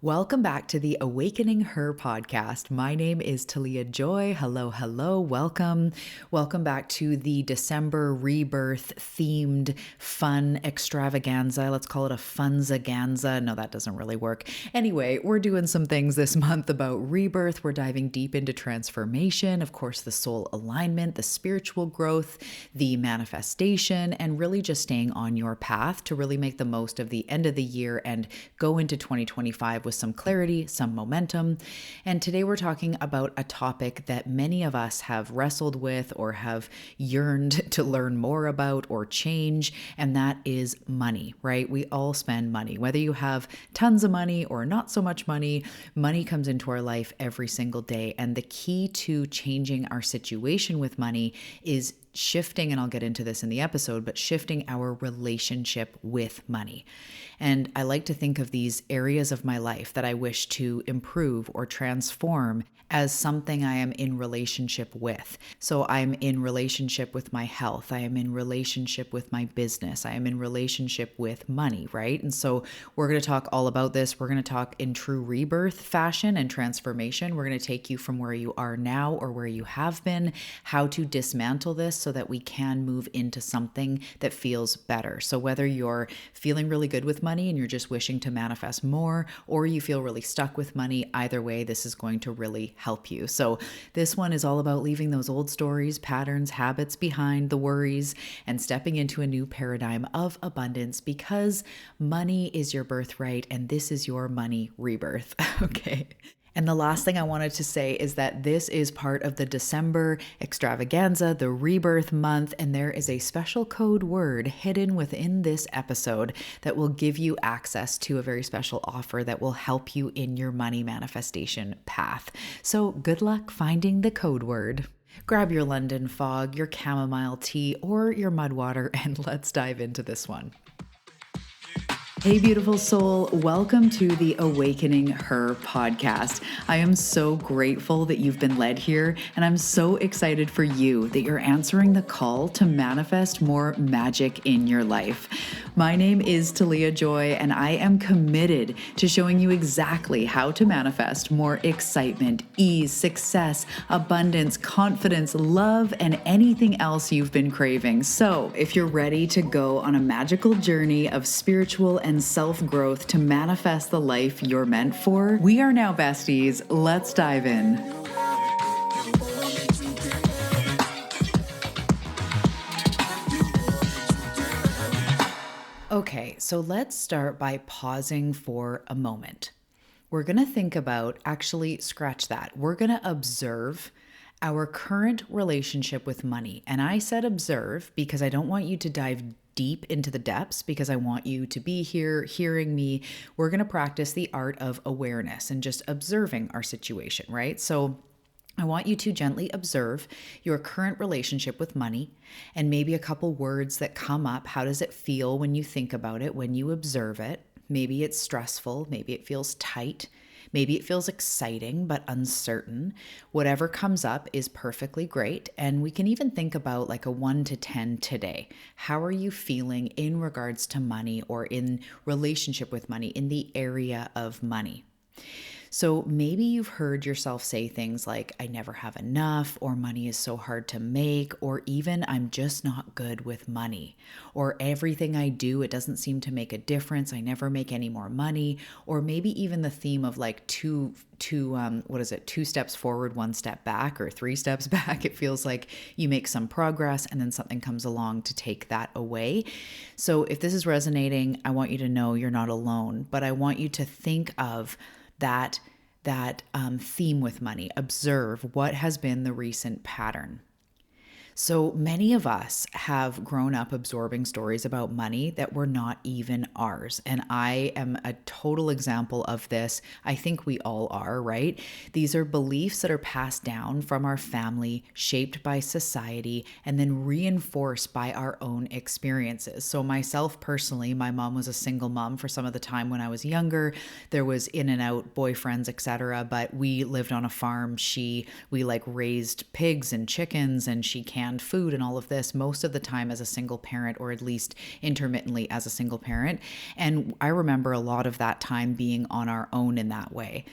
Welcome back to the Awakening Her podcast. My name is Talia Joy. Hello, hello, welcome. Welcome back to the December Rebirth themed fun extravaganza. Let's call it a funzaganza. No, that doesn't really work. Anyway, we're doing some things this month about rebirth. We're diving deep into transformation, of course, the soul alignment, the spiritual growth, the manifestation, and really just staying on your path to really make the most of the end of the year and go into 2025 with some clarity, some momentum. And today we're talking about a topic that many of us have wrestled with or have yearned to learn more about or change, and that is money, right? We all spend money. Whether you have tons of money or not so much money, money comes into our life every single day. And the key to changing our situation with money is shifting, and I'll get into this in the episode, but shifting our relationship with money. And I like to think of these areas of my life that I wish to improve or transform as something I am in relationship with. So I'm in relationship with my health. I am in relationship with my business. I am in relationship with money, right? And so we're going to talk all about this. We're going to talk in true rebirth fashion and transformation. We're going to take you from where you are now or where you have been, how to dismantle this so that we can move into something that feels better. So whether you're feeling really good with money and you're just wishing to manifest more, or you feel really stuck with money, either way, this is going to really help you. So this one is all about leaving those old stories, patterns, habits behind, the worries, and stepping into a new paradigm of abundance, because money is your birthright and this is your money rebirth. Okay. And the last thing I wanted to say is that this is part of the December extravaganza, the rebirth month, and there is a special code word hidden within this episode that will give you access to a very special offer that will help you in your money manifestation path. So good luck finding the code word. Grab your London fog, your chamomile tea, or your mud water, and let's dive into this one. Hey, beautiful soul. Welcome to the Awakening Her podcast. I am so grateful that you've been led here, and I'm so excited for you that you're answering the call to manifest more magic in your life. My name is Talia Joy, and I am committed to showing you exactly how to manifest more excitement, ease, success, abundance, confidence, love, and anything else you've been craving. So if you're ready to go on a magical journey of spiritual and self-growth to manifest the life you're meant for, we are now besties. Let's dive in. Okay, so let's start by pausing for a moment. We're going to think about, actually scratch that. We're going to observe our current relationship with money. And I said observe because I don't want you to dive deep into the depths, because I want you to be here hearing me. We're going to practice the art of awareness and just observing our situation, right? So I want you to gently observe your current relationship with money and maybe a couple words that come up. How does it feel when you think about it, when you observe it? Maybe it's stressful. Maybe it feels tight. Maybe it feels exciting but uncertain. Whatever comes up is perfectly great. And we can even think about like a 1 to 10 today. How are you feeling in regards to money or in relationship with money, in the area of money? So maybe you've heard yourself say things like, I never have enough, or money is so hard to make, or even I'm just not good with money, or everything I do, it doesn't seem to make a difference. I never make any more money, or maybe even the theme of like two steps forward, 1 step back, or 3 steps back. It feels like you make some progress and then something comes along to take that away. So if this is resonating, I want you to know you're not alone, but I want you to think of that theme with money. Observe what has been the recent pattern. So many of us have grown up absorbing stories about money that were not even ours. And I am a total example of this. I think we all are, right? These are beliefs that are passed down from our family, shaped by society, and then reinforced by our own experiences. So myself personally, my mom was a single mom for some of the time when I was younger. There was in and out boyfriends, etc. But we lived on a farm. We raised pigs and chickens, and she can't canned food and all of this most of the time as a single parent, or at least intermittently as a single parent. And I remember a lot of that time being on our own in that way.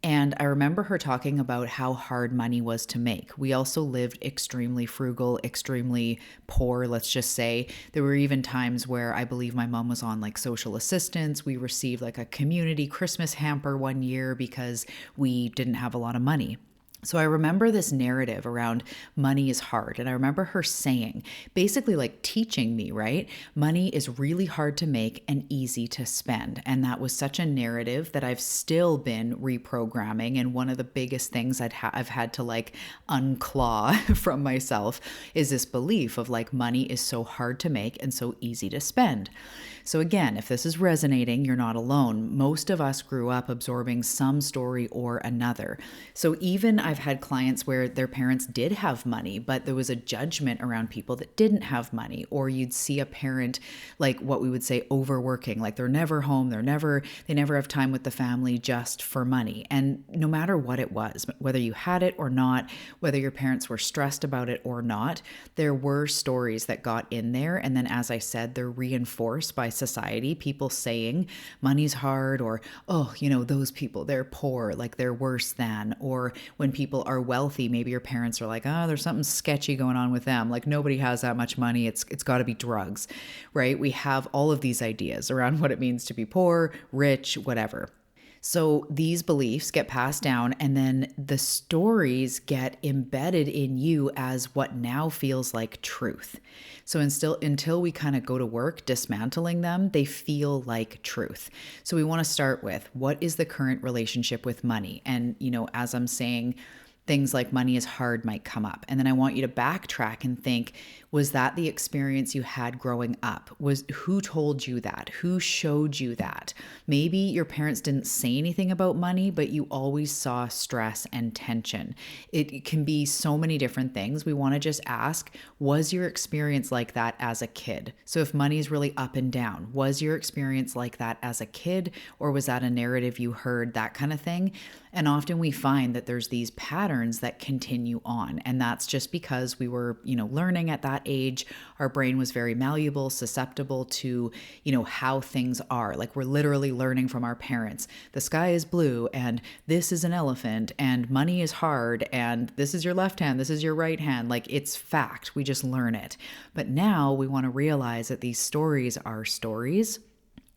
And I remember her talking about how hard money was to make. We also lived extremely frugal, extremely poor, let's just say. There were even times where I believe my mom was on like social assistance. We received like a community Christmas hamper one year because we didn't have a lot of money. So I remember this narrative around money is hard. And I remember her saying, basically like teaching me, right? Money is really hard to make and easy to spend. And that was such a narrative that I've still been reprogramming. And one of the biggest things I've had to like unclaw from myself is this belief of like money is so hard to make and so easy to spend. So again, if this is resonating, you're not alone. Most of us grew up absorbing some story or another. So even I've had clients where their parents did have money, but there was a judgment around people that didn't have money, or you'd see a parent like what we would say overworking, like they're never home, they never have time with the family just for money. And no matter what it was, whether you had it or not, whether your parents were stressed about it or not, there were stories that got in there. And then, as I said, they're reinforced by society, people saying money's hard, or, oh, those people, they're poor, like they're worse than, or when people are wealthy, maybe your parents are like, oh, there's something sketchy going on with them. Like nobody has that much money. It's got to be drugs, right? We have all of these ideas around what it means to be poor, rich, whatever. So these beliefs get passed down, and then the stories get embedded in you as what now feels like truth. So until we kind of go to work dismantling them, they feel like truth. So we want to start with, what is the current relationship with money? And, as I'm saying, things like money is hard might come up. And then I want you to backtrack and think, was that the experience you had growing up? Who told you that? Who showed you that? Maybe your parents didn't say anything about money, but you always saw stress and tension. It can be so many different things. We want to just ask, was your experience like that as a kid? So if money is really up and down, was your experience like that as a kid, or was that a narrative you heard, that kind of thing? And often we find that there's these patterns that continue on. And that's just because we were, learning at that age. Our brain was very malleable, susceptible to, how things are. Like we're literally learning from our parents. The sky is blue, and this is an elephant, and money is hard, and this is your left hand, this is your right hand. Like it's fact. We just learn it. But now we want to realize that these stories are stories.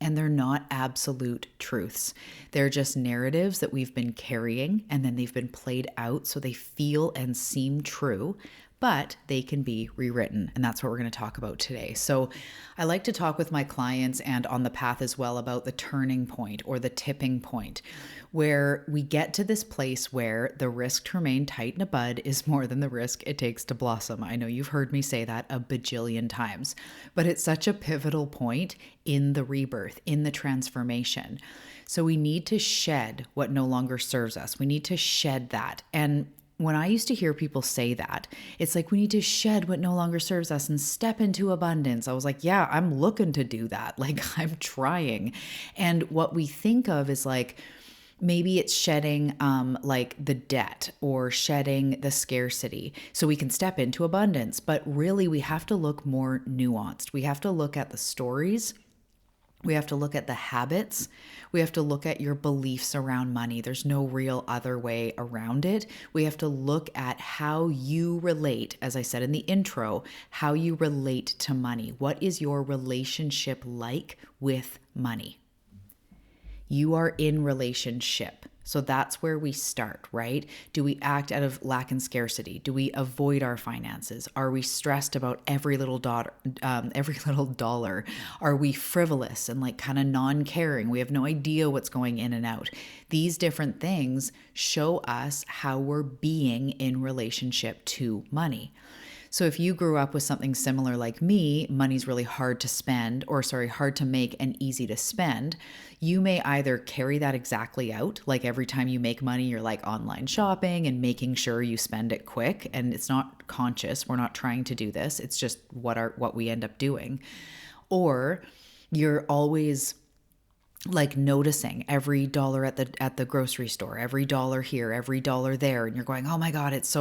And they're not absolute truths. They're just narratives that we've been carrying, and then they've been played out so they feel and seem true, but they can be rewritten. And that's what we're going to talk about today. So I like to talk with my clients and on the path as well about the turning point or the tipping point, where we get to this place where the risk to remain tight in a bud is more than the risk it takes to blossom. I know you've heard me say that a bajillion times, but it's such a pivotal point in the rebirth, in the transformation. So we need to shed what no longer serves us. We need to shed that. And when I used to hear people say that, it's like, we need to shed what no longer serves us and step into abundance. I was like, yeah, I'm looking to do that. Like I'm trying. And what we think of is like, maybe it's shedding like the debt or shedding the scarcity so we can step into abundance. But really, we have to look more nuanced. We have to look at the stories. We have to look at the habits. We have to look at your beliefs around money. There's no real other way around it. We have to look at how you relate, as I said in the intro, how you relate to money. What is your relationship like with money? You are in relationship. So that's where we start, right? Do we act out of lack and scarcity? Do we avoid our finances? Are we stressed about every little dollar? Are we frivolous and like kind of non-caring? We have no idea what's going in and out. These different things show us how we're being in relationship to money. So if you grew up with something similar like me, money's really hard to make and easy to spend, you may either carry that exactly out, like every time you make money, you're like online shopping and making sure you spend it quick, and it's not conscious. We're not trying to do this. It's just what we end up doing. Or you're always like noticing every dollar at the grocery store, every dollar here, every dollar there, and you're going, oh my God, it's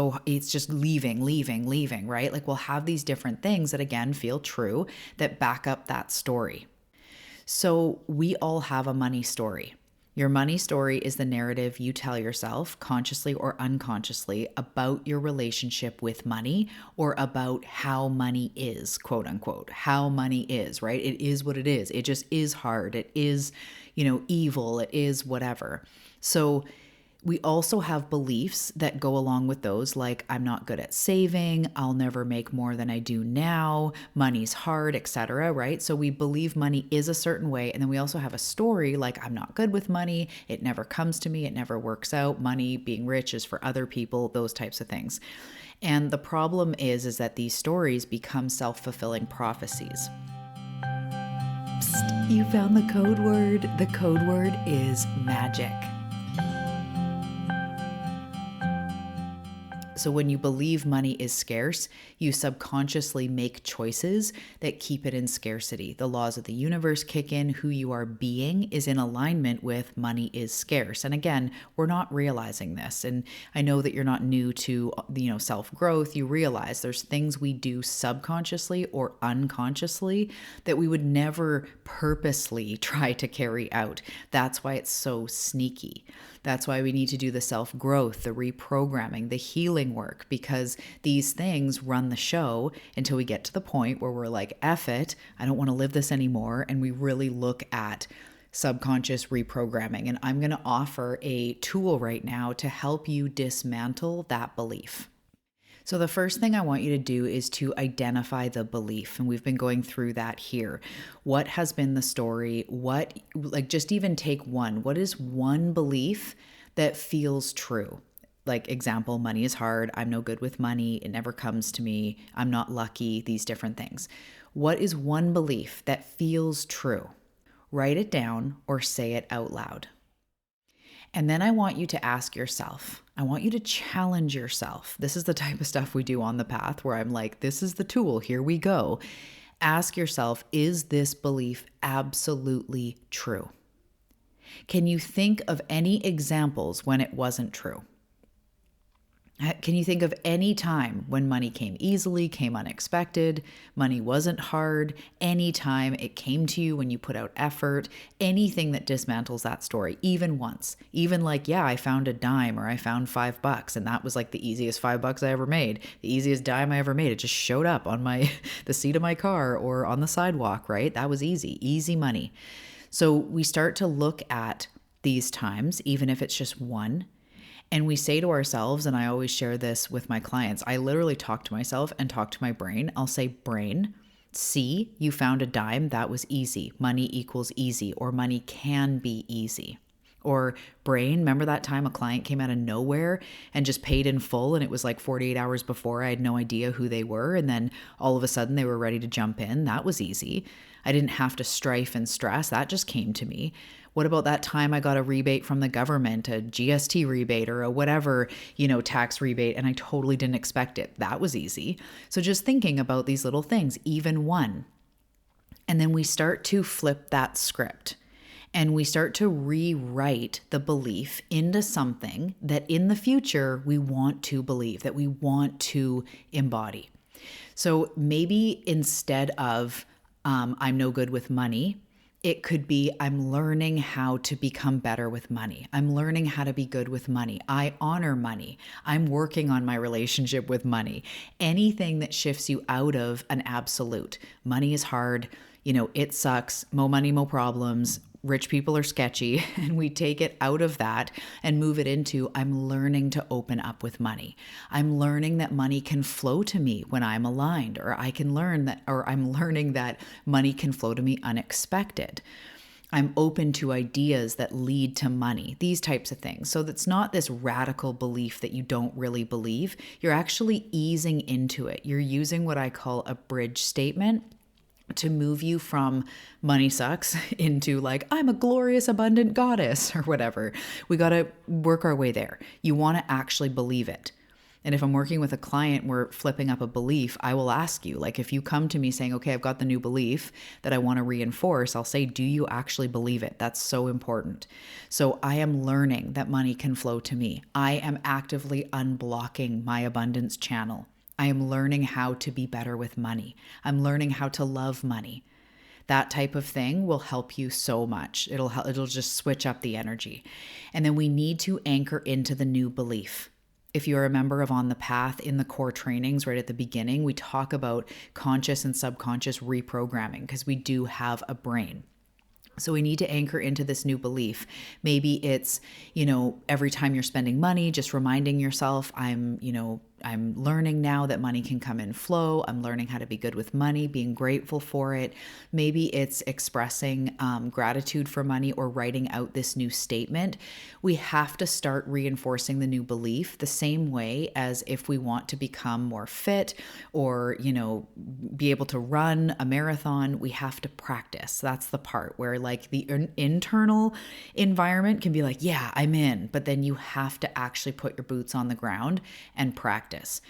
just leaving, right? Like we'll have these different things that again feel true that back up that story. So we all have a money story. Your money story is the narrative you tell yourself, consciously or unconsciously, about your relationship with money or about how money is, quote unquote, how money is, right? It is what it is. It just is hard. It is, evil. It is whatever. So we also have beliefs that go along with those, like I'm not good at saving, I'll never make more than I do now, money's hard, etc., right? So we believe money is a certain way, and then we also have a story like I'm not good with money, it never comes to me, it never works out, money, being rich is for other people, those types of things. And the problem is that these stories become self-fulfilling prophecies. Psst, you found the code word. The code word is magic. So when you believe money is scarce, you subconsciously make choices that keep it in scarcity. The laws of the universe kick in. Who you are being is in alignment with money is scarce. And again, we're not realizing this. And I know that you're not new to, self-growth. You realize there's things we do subconsciously or unconsciously that we would never purposely try to carry out. That's why it's so sneaky. That's why we need to do the self-growth, the reprogramming, the healing work, because these things run the show until we get to the point where we're like, F it, I don't want to live this anymore. And we really look at subconscious reprogramming. And I'm going to offer a tool right now to help you dismantle that belief. So the first thing I want you to do is to identify the belief. And we've been going through that here. What has been the story? Just even take one. What is one belief that feels true? Like example, money is hard. I'm no good with money. It never comes to me. I'm not lucky. These different things. What is one belief that feels true? Write it down or say it out loud. And then I want you to ask yourself, I want you to challenge yourself. This is the type of stuff we do on the path where I'm like, this is the tool, here we go. Ask yourself, is this belief absolutely true? Can you think of any examples when it wasn't true? Can you think of any time when money came easily, came unexpected, money wasn't hard, any time it came to you when you put out effort, anything that dismantles that story, even once, even like, yeah, I found a dime or I found $5 and that was like the easiest $5 I ever made, the easiest dime I ever made. It just showed up on the seat of my car or on the sidewalk, right? That was easy money. So we start to look at these times, even if it's just one, and we say to ourselves, and I always share this with my clients, I literally talk to myself and talk to my brain. I'll say, brain, see, you found a dime, that was easy. Money equals easy, or money can be easy. Or brain, remember that time a client came out of nowhere and just paid in full, and it was like 48 hours before, I had no idea who they were, and then all of a sudden they were ready to jump in. That was easy. I didn't have to strife and stress. That just came to me. What about that time I got a rebate from the government, a GST rebate or a whatever, tax rebate, and I totally didn't expect it? That was easy. So just thinking about these little things, even one. And then we start to flip that script and we start to rewrite the belief into something that in the future we want to believe, that we want to embody. So maybe instead of I'm no good with money, it could be, I'm learning how to become better with money. I'm learning how to be good with money. I honor money. I'm working on my relationship with money. Anything that shifts you out of an absolute. Money is hard. It sucks. Mo money, mo problems. Rich people are sketchy, and we take it out of that and move it into, I'm learning to open up with money. I'm learning that money can flow to me when I'm aligned, or I'm learning that money can flow to me unexpected. I'm open to ideas that lead to money, these types of things. So that's not this radical belief that you don't really believe. You're actually easing into it. You're using what I call a bridge statement to move you from money sucks into like, I'm a glorious, abundant goddess or whatever. We got to work our way there. You want to actually believe it. And if I'm working with a client, we're flipping up a belief, I will ask you, like, if you come to me saying, okay, I've got the new belief that I want to reinforce, I'll say, do you actually believe it? That's so important. So I am learning that money can flow to me. I am actively unblocking my abundance channel. I am learning how to be better with money. I'm learning how to love money. That type of thing will help you so much. It'll just switch up the energy. And then we need to anchor into the new belief. If you're a member of On the Path in the core trainings right at the beginning, we talk about conscious and subconscious reprogramming because we do have a brain. So we need to anchor into this new belief. Maybe it's, every time you're spending money, just reminding yourself, I'm learning now that money can come and flow. I'm learning how to be good with money, being grateful for it. Maybe it's expressing gratitude for money or writing out this new statement. We have to start reinforcing the new belief the same way as if we want to become more fit or, be able to run a marathon, we have to practice. That's the part where like the internal environment can be like, yeah, I'm in, but then you have to actually put your boots on the ground and practice.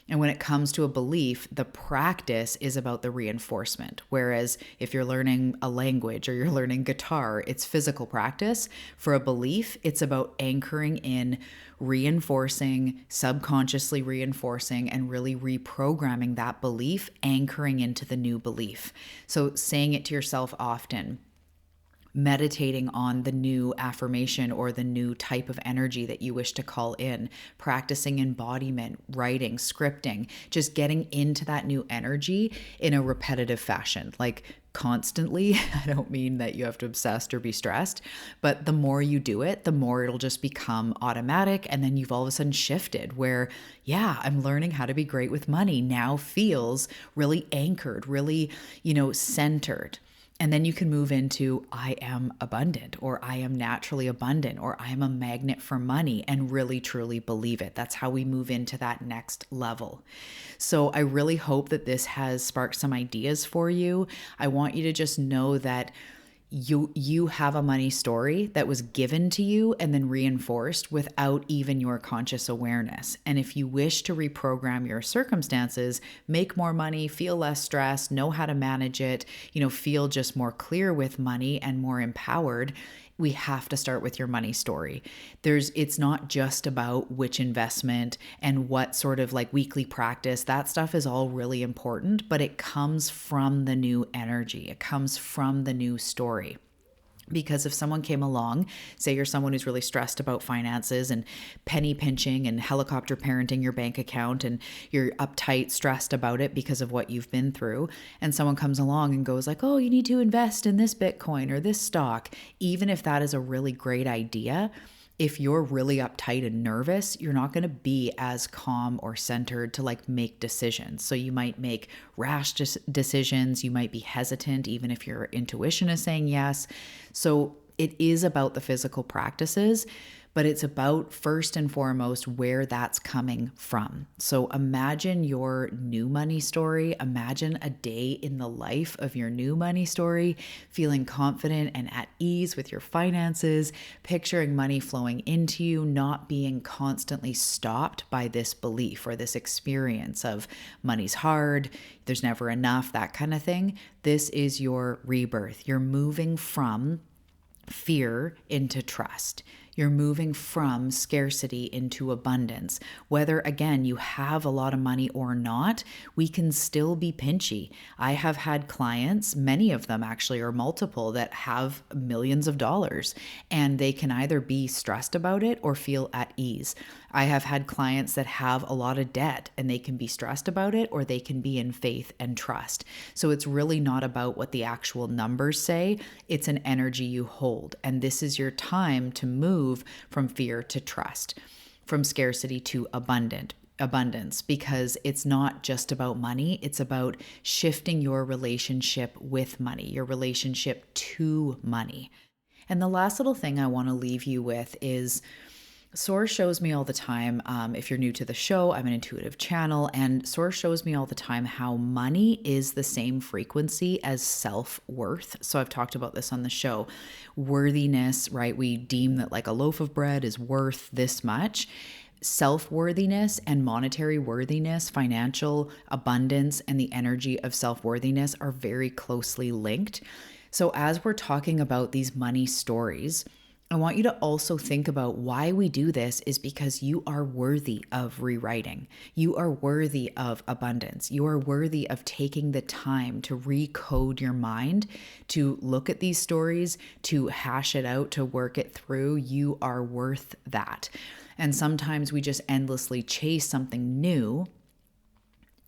And when it comes to a belief, the practice is about the reinforcement. Whereas if you're learning a language or you're learning guitar, it's physical practice. For a belief, it's about anchoring in, reinforcing, subconsciously reinforcing, and really reprogramming that belief, anchoring into the new belief. So saying it to yourself often, meditating on the new affirmation or the new type of energy that you wish to call in, practicing embodiment, writing, scripting, just getting into that new energy in a repetitive fashion, like constantly. I don't mean that you have to obsess or be stressed, but the more you do it, the more it'll just become automatic. And then you've all of a sudden shifted where, yeah, I'm learning how to be great with money now feels really anchored, really, centered. And then you can move into I am abundant, or I am naturally abundant, or I am a magnet for money, and really truly believe it. That's how we move into that next level. So I really hope that this has sparked some ideas for you. I want you to just know that you have a money story that was given to you and then reinforced without even your conscious awareness. And if you wish to reprogram your circumstances, make more money, feel less stressed, know how to manage it, feel just more clear with money and more empowered, we have to start with your money story. It's not just about which investment and what sort of like weekly practice. That stuff is all really important, but it comes from the new energy. It comes from the new story. Because if someone came along, say you're someone who's really stressed about finances and penny pinching and helicopter parenting your bank account, and you're uptight, stressed about it because of what you've been through, and someone comes along and goes like, oh, you need to invest in this Bitcoin or this stock, even if that is a really great idea, if you're really uptight and nervous, you're not going to be as calm or centered to like make decisions. So you might make rash decisions. You might be hesitant, even if your intuition is saying yes. So it is about the physical practices, but it's about first and foremost where that's coming from. So imagine your new money story. Imagine a day in the life of your new money story, feeling confident and at ease with your finances, picturing money flowing into you, not being constantly stopped by this belief or this experience of money's hard, there's never enough, that kind of thing. This is your rebirth. You're moving from fear into trust. You're moving from scarcity into abundance. Whether, again, you have a lot of money or not, we can still be pinchy. I have had clients, many of them actually, or multiple, that have millions of dollars, and they can either be stressed about it or feel at ease. I have had clients that have a lot of debt, and they can be stressed about it or they can be in faith and trust. So it's really not about what the actual numbers say. It's an energy you hold. And this is your time to move from fear to trust, from scarcity to abundance, because it's not just about money. It's about shifting your relationship with money, your relationship to money. And the last little thing I want to leave you with is Source shows me all the time, if you're new to the show, I'm an intuitive channel, and Source shows me all the time how money is the same frequency as self-worth. So I've talked about this on the show. Worthiness, right? We deem that like a loaf of bread is worth this much. self-worthiness and monetary worthiness, financial abundance, and the energy of self-worthiness are very closely linked. So as we're talking about these money stories, I want you to also think about why we do this is because you are worthy of rewriting. You are worthy of abundance. You are worthy of taking the time to recode your mind, to look at these stories, to hash it out, to work it through. You are worth that. And sometimes we just endlessly chase something new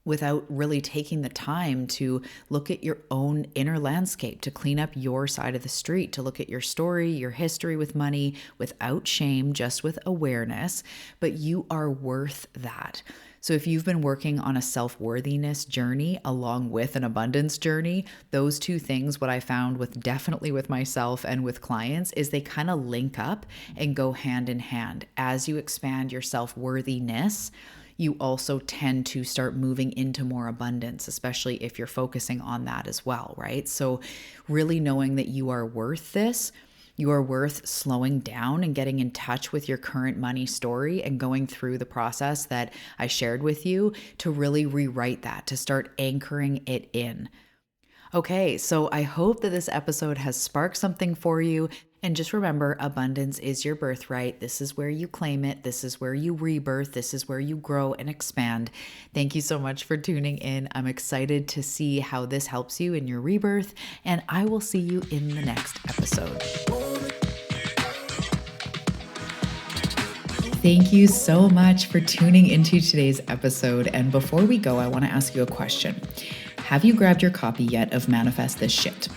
without really taking the time to look at your own inner landscape, to clean up your side of the street, to look at your story, your history with money without shame, just with awareness. But you are worth that. So if you've been working on a self-worthiness journey along with an abundance journey, those two things, what I found definitely with myself and with clients, is they kind of link up and go hand in hand. As you expand your self-worthiness, you also tend to start moving into more abundance, especially if you're focusing on that as well, right? So really knowing that you are worth this, you are worth slowing down and getting in touch with your current money story and going through the process that I shared with you to really rewrite that, to start anchoring it in. Okay, so I hope that this episode has sparked something for you. And just remember, abundance is your birthright. This is where you claim it. This is where you rebirth. This is where you grow and expand. Thank you so much for tuning in. I'm excited to see how this helps you in your rebirth, and I will see you in the next episode. Thank you so much for tuning into today's episode. And before we go, I want to ask you a question. Have you grabbed your copy yet of Manifest This Shit?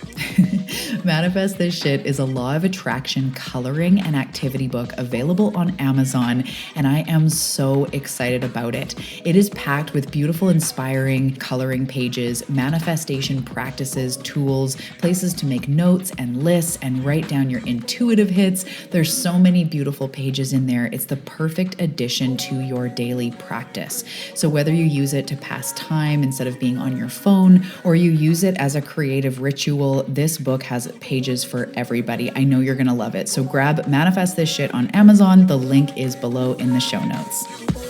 Manifest This Shit is a law of attraction coloring and activity book available on Amazon, and I am so excited about it. It is packed with beautiful, inspiring coloring pages, manifestation practices, tools, places to make notes and lists and write down your intuitive hits. There's so many beautiful pages in there. It's the perfect addition to your daily practice. So whether you use it to pass time instead of being on your phone, or you use it as a creative ritual, this book has pages for everybody. I know you're going to love it. So grab Manifest This Shit on Amazon. The link is below in the show notes.